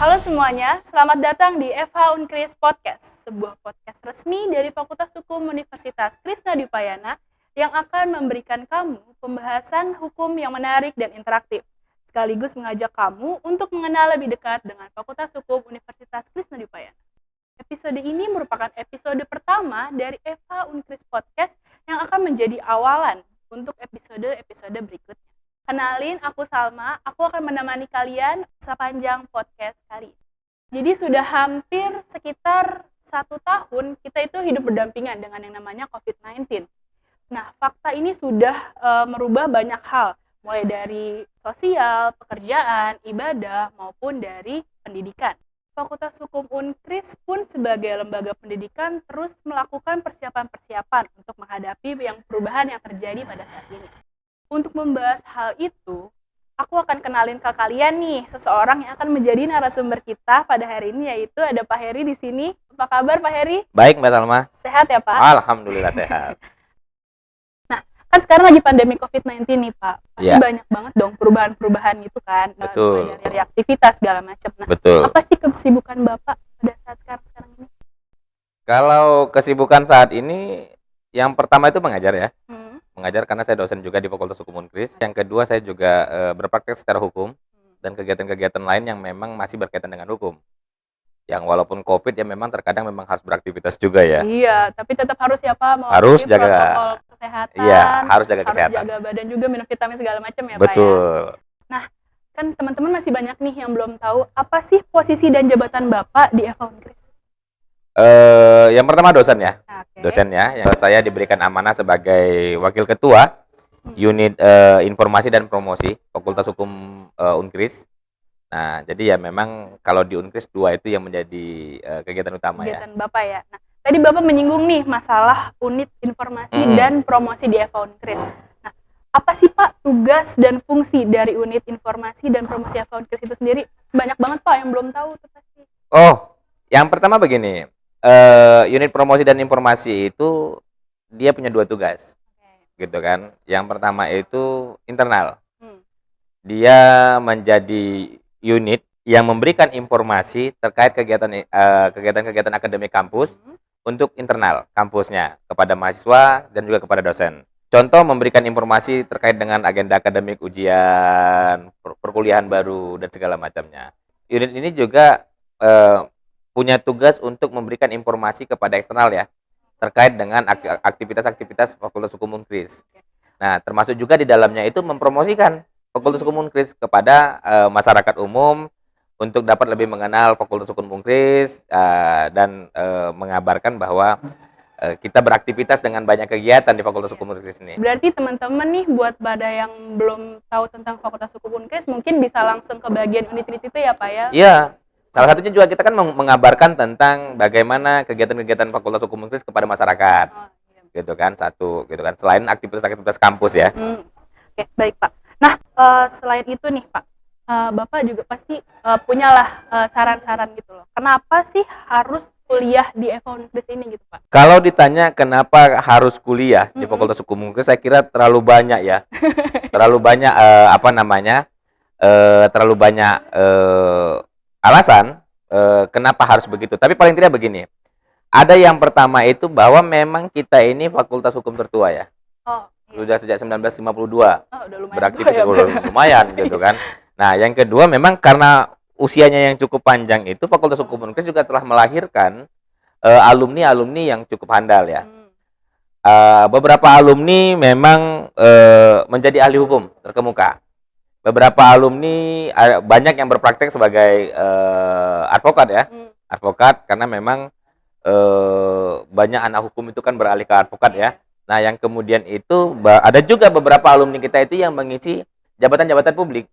Halo semuanya, selamat datang di FH Unkris Podcast, sebuah podcast resmi dari Fakultas Hukum Universitas Krisnadipayana yang akan memberikan kamu pembahasan hukum yang menarik dan interaktif, sekaligus mengajak kamu untuk mengenal lebih dekat dengan Fakultas Hukum Universitas Krisnadipayana. Episode ini merupakan episode pertama dari FH Unkris Podcast yang akan menjadi awalan untuk episode-episode berikutnya. Kenalin, aku Salma. Aku akan menemani kalian sepanjang podcast kali ini. Jadi sudah hampir sekitar 1 tahun kita itu hidup berdampingan dengan yang namanya COVID-19. Nah, fakta ini sudah merubah banyak hal, mulai dari sosial, pekerjaan, ibadah, maupun dari pendidikan. Fakultas Hukum Unkris pun sebagai lembaga pendidikan terus melakukan persiapan-persiapan untuk menghadapi yang perubahan yang terjadi pada saat ini. Untuk membahas hal itu, aku akan kenalin ke kalian nih seseorang yang akan menjadi narasumber kita pada hari ini, yaitu ada Pak Heri di sini. Apa kabar Pak Heri? Baik Mbak Salma. Sehat ya Pak? Alhamdulillah sehat. Nah, kan sekarang lagi pandemi COVID-19 nih Pak. Pasti Ya. banyak banget dong perubahan-perubahan gitu kan. Betul. Dari aktivitas segala macam. Nah, Betul. apa sih kesibukan Bapak pada saat sekarang ini? Kalau kesibukan saat ini, yang pertama itu mengajar ya. Mengajar karena saya dosen juga di Fakultas Hukum Unkris. Yang kedua saya juga berpraktek secara hukum dan kegiatan-kegiatan lain yang memang masih berkaitan dengan hukum. Yang walaupun COVID ya memang terkadang memang harus beraktivitas juga ya. Iya, tapi tetap harus ya Pak mau Harus jaga protokol kesehatan. Iya, harus jaga kesehatan. Harus jaga badan juga, minum vitamin segala macam ya Pak ya. Betul. Nah, kan teman-teman masih banyak nih yang belum tahu apa sih posisi dan jabatan Bapak di FH Unkris. Yang pertama dosen ya. Oke. Dosen ya. Yang saya diberikan amanah sebagai wakil ketua unit informasi dan promosi Fakultas Hukum Unkris. Nah, jadi ya memang kalau di Unkris 2 itu yang menjadi kegiatan utama ya. Kegiatan Bapak ya. Nah, tadi Bapak menyinggung nih masalah unit informasi dan promosi di FH Unkris. Nah, apa sih Pak tugas dan fungsi dari unit informasi dan promosi FH Unkris itu sendiri? Banyak banget Pak yang belum tahu tuh pasti. Oh, yang pertama begini. Unit promosi dan informasi itu dia punya 2 tugas. Gitu kan. Yang pertama itu internal. Dia menjadi unit yang memberikan informasi terkait kegiatan-kegiatan akademik kampus untuk internal kampusnya kepada mahasiswa dan juga kepada dosen. Contoh memberikan informasi terkait dengan agenda akademik, ujian, perkuliahan baru dan segala macamnya. Unit ini juga punya tugas untuk memberikan informasi kepada eksternal ya terkait dengan aktivitas-aktivitas Fakultas Hukum Unkris. Nah, termasuk juga di dalamnya itu mempromosikan Fakultas Hukum Unkris kepada masyarakat umum untuk dapat lebih mengenal Fakultas Hukum Unkris dan mengabarkan bahwa kita beraktivitas dengan banyak kegiatan di Fakultas Hukum Unkris ini. Berarti teman-teman nih buat pada yang belum tahu tentang Fakultas Hukum Unkris mungkin bisa langsung ke bagian unit-unit itu ya Pak ya? Iya. Salah satunya juga kita kan mengabarkan tentang bagaimana kegiatan-kegiatan Fakultas Hukum Unkris kepada masyarakat. Gitu kan, satu gitu kan. Selain aktivitas-aktivitas kampus ya. Oke, baik Pak. Nah, selain itu nih Pak, Bapak juga pasti punyalah saran-saran gitu loh. Kenapa sih harus kuliah di FH Unkris ini gitu Pak? Kalau ditanya kenapa harus kuliah di Fakultas Hukum Unkris, saya kira terlalu banyak ya. Terlalu banyak terlalu banyak alasan kenapa harus begitu. Tapi paling tidak begini. Ada yang pertama itu bahwa memang kita ini fakultas hukum tertua ya. Oh, iya. Sudah sejak 1952. Udah lumayan Beraktivitas tua ya, lumayan gitu kan. Nah, yang kedua memang karena usianya yang cukup panjang itu Fakultas Hukum Unkris juga telah melahirkan alumni-alumni yang cukup handal ya. Beberapa alumni memang menjadi ahli hukum terkemuka. Beberapa alumni banyak yang berpraktek sebagai advokat ya. Advokat karena memang banyak anak hukum itu kan beralih ke advokat ya. Nah, yang kemudian itu ada juga beberapa alumni kita itu yang mengisi jabatan-jabatan publik.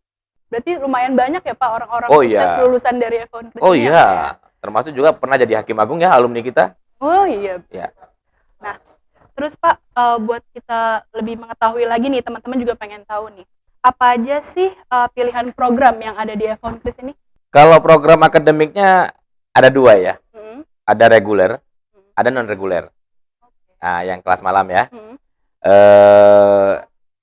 Berarti lumayan banyak ya Pak orang-orang iya. sukses lulusan dari FH Unkris. Oh iya, termasuk juga pernah jadi hakim agung ya alumni kita. Oh iya. Ya. Nah, terus Pak, buat kita lebih mengetahui lagi nih, teman-teman juga pengen tahu nih, apa aja sih pilihan program yang ada di FH Unkris ini? Kalau program akademiknya ada 2 ya. Ada reguler, ada non reguler. Nah, yang kelas malam ya.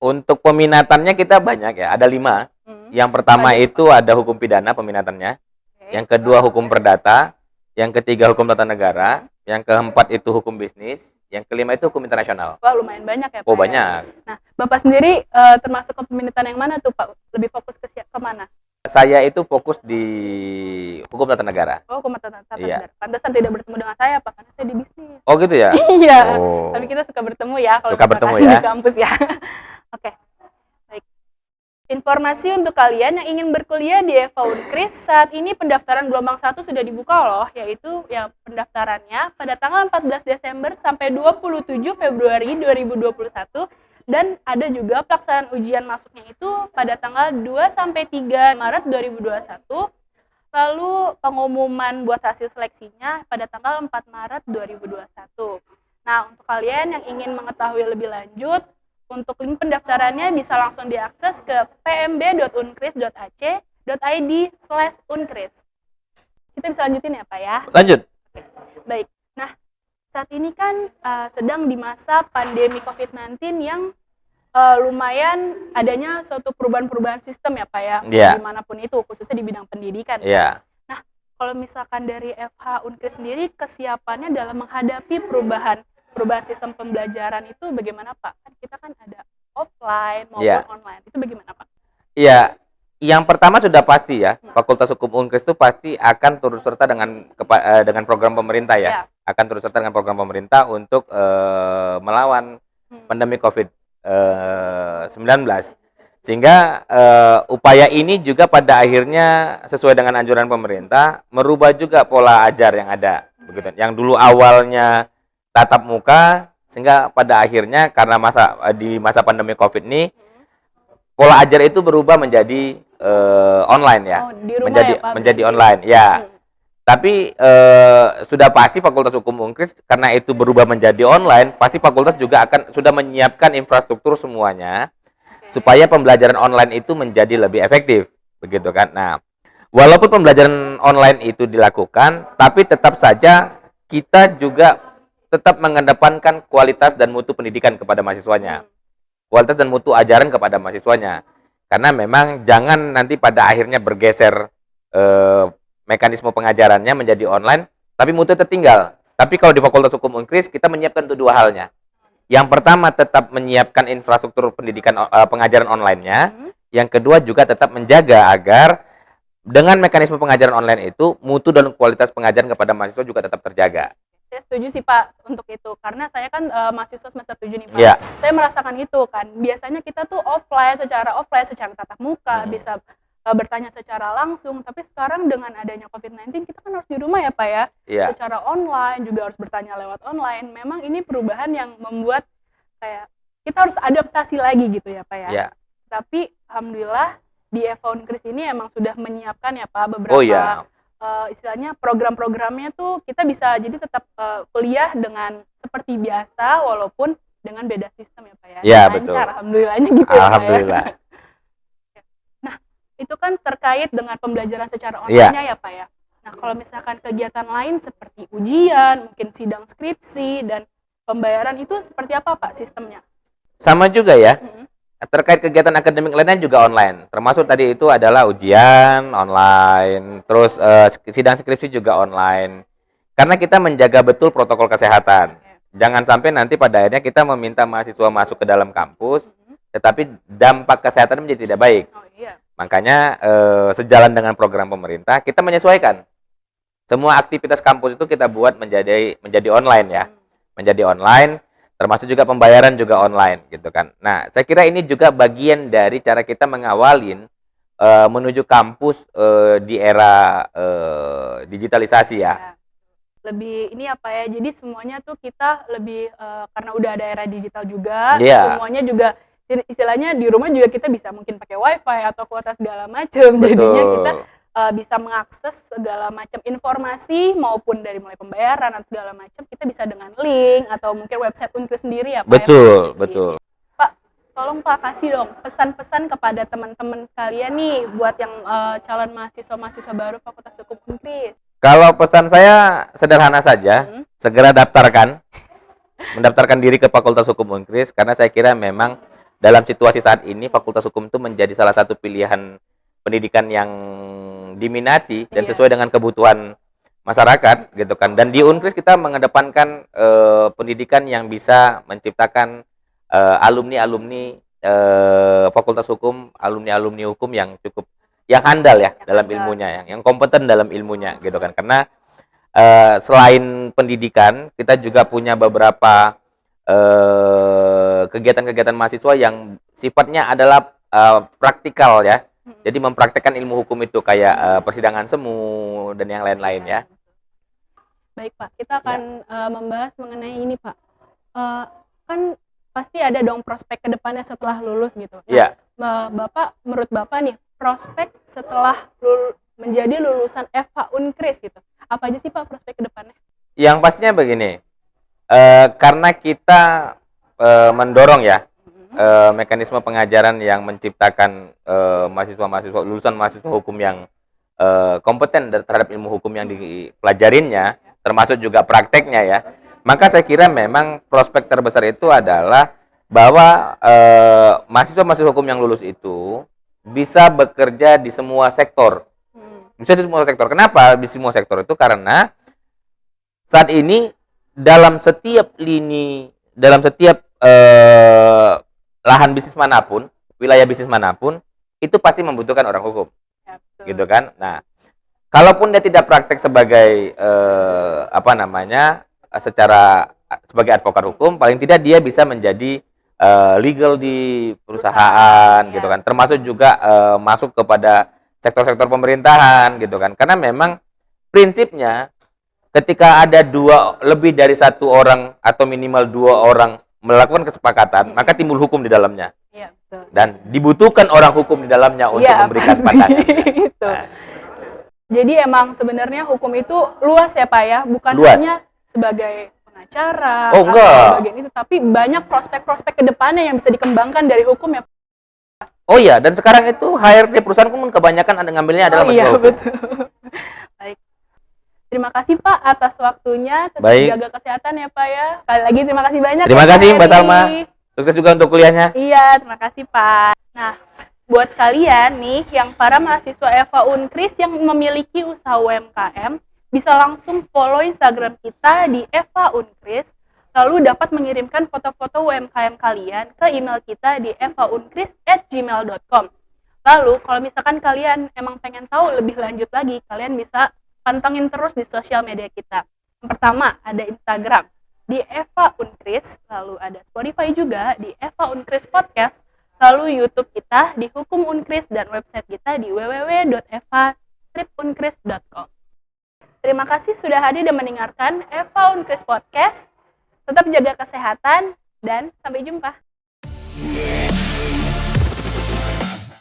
Untuk peminatannya kita banyak ya, ada 5. Yang pertama itu ada hukum pidana peminatannya. yang kedua hukum perdata, yang ketiga hukum tata negara, yang keempat itu hukum bisnis, yang kelima itu hukum internasional. Wah, lumayan banyak ya Pak. Oh, banyak. Nah, Bapak sendiri termasuk kepemilikan yang mana tuh Pak? Lebih fokus ke mana? Saya itu fokus di hukum tata negara. Oh, hukum tata Iya. negara. Pantesan tidak bertemu dengan saya Pak, karena saya di bisnis. Oh gitu ya? Iya. Oh. Tapi kita suka bertemu ya kalau Suka bertemu misalkan ya. di kampus ya. Oke. Baik. Informasi untuk kalian yang ingin berkuliah di FH Unkris, saat ini pendaftaran gelombang 1 sudah dibuka loh, yaitu yang pendaftarannya pada tanggal 14 Desember sampai 27 Februari 2021. Dan ada juga pelaksanaan ujian masuknya itu pada tanggal 2 sampai 3 Maret 2021. Lalu pengumuman buat hasil seleksinya pada tanggal 4 Maret 2021. Nah, untuk kalian yang ingin mengetahui lebih lanjut, untuk link pendaftarannya bisa langsung diakses ke pmb.unkris.ac.id/unkris. Kita bisa lanjutin ya Pak ya? Lanjut. Baik. Nah, saat ini kan sedang di masa pandemi COVID-19 yang lumayan adanya suatu perubahan-perubahan sistem ya Pak ya, Iya. dimanapun itu, khususnya di bidang pendidikan. Iya. Nah, kalau misalkan dari FH Unkris sendiri, kesiapannya dalam menghadapi perubahan sistem pembelajaran itu bagaimana Pak? Kan kita kan ada offline maupun Iya. online, itu bagaimana Pak? Iya. Yang pertama sudah pasti ya, Fakultas Hukum Unkris itu pasti akan turut serta dengan program pemerintah ya. Iya. Akan turut serta dengan program pemerintah untuk melawan pandemi COVID-19. Sehingga upaya ini juga pada akhirnya sesuai dengan anjuran pemerintah merubah juga pola ajar yang ada, begitu. Yang dulu awalnya tatap muka, sehingga pada akhirnya karena di masa pandemi COVID ini pola ajar itu berubah menjadi online ya. Oh, di rumah menjadi ya, Pak, menjadi berarti? online ya. Tapi sudah pasti Fakultas Hukum Unkris karena itu berubah menjadi online, pasti fakultas juga akan sudah menyiapkan infrastruktur semuanya supaya pembelajaran online itu menjadi lebih efektif, begitu kan. Nah, walaupun pembelajaran online itu dilakukan, tapi tetap saja kita juga tetap mengedepankan kualitas dan mutu pendidikan kepada mahasiswanya. Kualitas dan mutu ajaran kepada mahasiswanya. Karena memang jangan nanti pada akhirnya bergeser mekanisme pengajarannya menjadi online, tapi mutu tertinggal. Tapi kalau di Fakultas Hukum Unkris, kita menyiapkan itu dua halnya. Yang pertama tetap menyiapkan infrastruktur pendidikan pengajaran online-nya. Yang kedua juga tetap menjaga agar dengan mekanisme pengajaran online itu, mutu dan kualitas pengajaran kepada mahasiswa juga tetap terjaga. Saya setuju sih Pak untuk itu, karena saya kan mahasiswa semester 7 nih Pak. Iya. Saya merasakan itu kan. Biasanya kita tuh secara tatap muka, bisa bertanya secara langsung, tapi sekarang dengan adanya COVID-19 kita kan harus di rumah ya Pak ya. Iya. Secara online juga harus bertanya lewat online. Memang ini perubahan yang membuat kayak kita harus adaptasi lagi gitu ya Pak ya. Iya. Tapi alhamdulillah di FH Unkris ini emang sudah menyiapkan ya Pak beberapa Oh iya. istilahnya program-programnya tuh kita bisa jadi tetap kuliah dengan seperti biasa walaupun dengan beda sistem ya Pak ya. Iya, Lancar, betul. alhamdulillahnya gitu ya Pak ya. Alhamdulillah. Nah, itu kan terkait dengan pembelajaran secara Iya. online-nya ya Pak ya. Nah, kalau misalkan kegiatan lain seperti ujian, mungkin sidang skripsi dan pembayaran itu seperti apa Pak sistemnya? Sama juga ya. Terkait kegiatan akademik lainnya juga online. Termasuk tadi itu adalah ujian online, terus sidang skripsi juga online. Karena kita menjaga betul protokol kesehatan. Jangan sampai nanti pada akhirnya kita meminta mahasiswa masuk ke dalam kampus, tetapi dampak kesehatan menjadi tidak baik. Oh iya. Makanya sejalan dengan program pemerintah, kita menyesuaikan. Semua aktivitas kampus itu kita buat menjadi online ya. Menjadi online, termasuk juga pembayaran juga online gitu kan. Nah, saya kira ini juga bagian dari cara kita mengawalin menuju kampus di era digitalisasi ya. Lebih ini apa ya, jadi semuanya tuh kita lebih karena udah ada era digital juga, Iya. semuanya juga istilahnya di rumah juga kita bisa mungkin pakai wifi atau kuota segala macam. Jadinya kita bisa mengakses segala macam informasi maupun dari mulai pembayaran atau segala macam kita bisa dengan link atau mungkin website Unkris sendiri ya Pak. Betul, betul. Pak, tolong Pak kasih dong pesan-pesan kepada teman-teman sekalian nih buat yang calon mahasiswa baru Fakultas Hukum Unkris. Kalau pesan saya sederhana saja, segera mendaftarkan diri ke Fakultas Hukum Unkris karena saya kira memang dalam situasi saat ini Fakultas Hukum itu menjadi salah satu pilihan pendidikan yang diminati dan Iya. sesuai dengan kebutuhan masyarakat gitu kan. Dan di Unkris kita mengedepankan pendidikan yang bisa menciptakan alumni-alumni Fakultas Hukum, alumni-alumni hukum yang cukup yang handal ya dalam ilmunya, yang kompeten dalam ilmunya gitu kan. Karena selain pendidikan, kita juga punya beberapa kegiatan-kegiatan mahasiswa yang sifatnya adalah praktikal ya. Jadi mempraktekkan ilmu hukum itu kayak persidangan semu dan yang lain-lain ya. Baik Pak, kita akan membahas mengenai ini Pak. Kan pasti ada dong prospek ke depannya setelah lulus gitu. Iya. Bapak, menurut Bapak nih, prospek setelah menjadi lulusan FH Unkris gitu. Apa aja sih Pak prospek ke depannya? Yang pastinya begini, karena kita mendorong ya mekanisme pengajaran yang menciptakan mahasiswa-mahasiswa lulusan mahasiswa hukum yang kompeten terhadap ilmu hukum yang dipelajarinya, termasuk juga prakteknya ya. Maka saya kira memang prospek terbesar itu adalah bahwa mahasiswa-mahasiswa hukum yang lulus itu bisa bekerja di semua sektor. Bisa di semua sektor. Kenapa di semua sektor itu? Karena saat ini dalam setiap lahan bisnis manapun, wilayah bisnis manapun, itu pasti membutuhkan orang hukum. Ya, gitu kan. Nah, kalaupun dia tidak praktek sebagai sebagai advokat hukum, paling tidak dia bisa menjadi legal di perusahaan gitu kan. Termasuk juga masuk kepada sektor-sektor pemerintahan gitu kan. Karena memang prinsipnya ketika ada lebih dari satu orang atau minimal 2 orang melakukan kesepakatan, maka timbul hukum di dalamnya. Iya, betul. Dan dibutuhkan orang hukum di dalamnya untuk memberikan pandangan. Gitu. Nah. Jadi emang sebenarnya hukum itu luas ya Pak ya, bukan luas. Hanya sebagai pengacara atau bagian itu, tapi banyak prospek-prospek ke depannya yang bisa dikembangkan dari hukum ya. Oh iya, dan sekarang itu HRD perusahaan pun kebanyakan ngambilnya adalah mahasiswa hukum. Betul. Baik. Terima kasih Pak atas waktunya, tetap jaga kesehatan ya Pak ya. Sekali lagi terima kasih banyak. Terima kasih Mbak Salma. Sukses juga untuk kuliahnya. Iya, terima kasih Pak. Nah, buat kalian nih yang para mahasiswa FH Unkris yang memiliki usaha UMKM, bisa langsung follow Instagram kita di FH Unkris, lalu dapat mengirimkan foto-foto UMKM kalian ke email kita di fhunkris@gmail.com. Lalu, kalau misalkan kalian emang pengen tahu lebih lanjut lagi, kalian bisa pantengin terus di sosial media kita. Yang pertama, ada Instagram di FH Unkris, lalu ada Spotify juga di FH Unkris Podcast, lalu YouTube kita di Hukum Unkris dan website kita di www.fh-unkris.com. Terima kasih sudah hadir dan mendengarkan FH Unkris Podcast. Tetap jaga kesehatan dan sampai jumpa.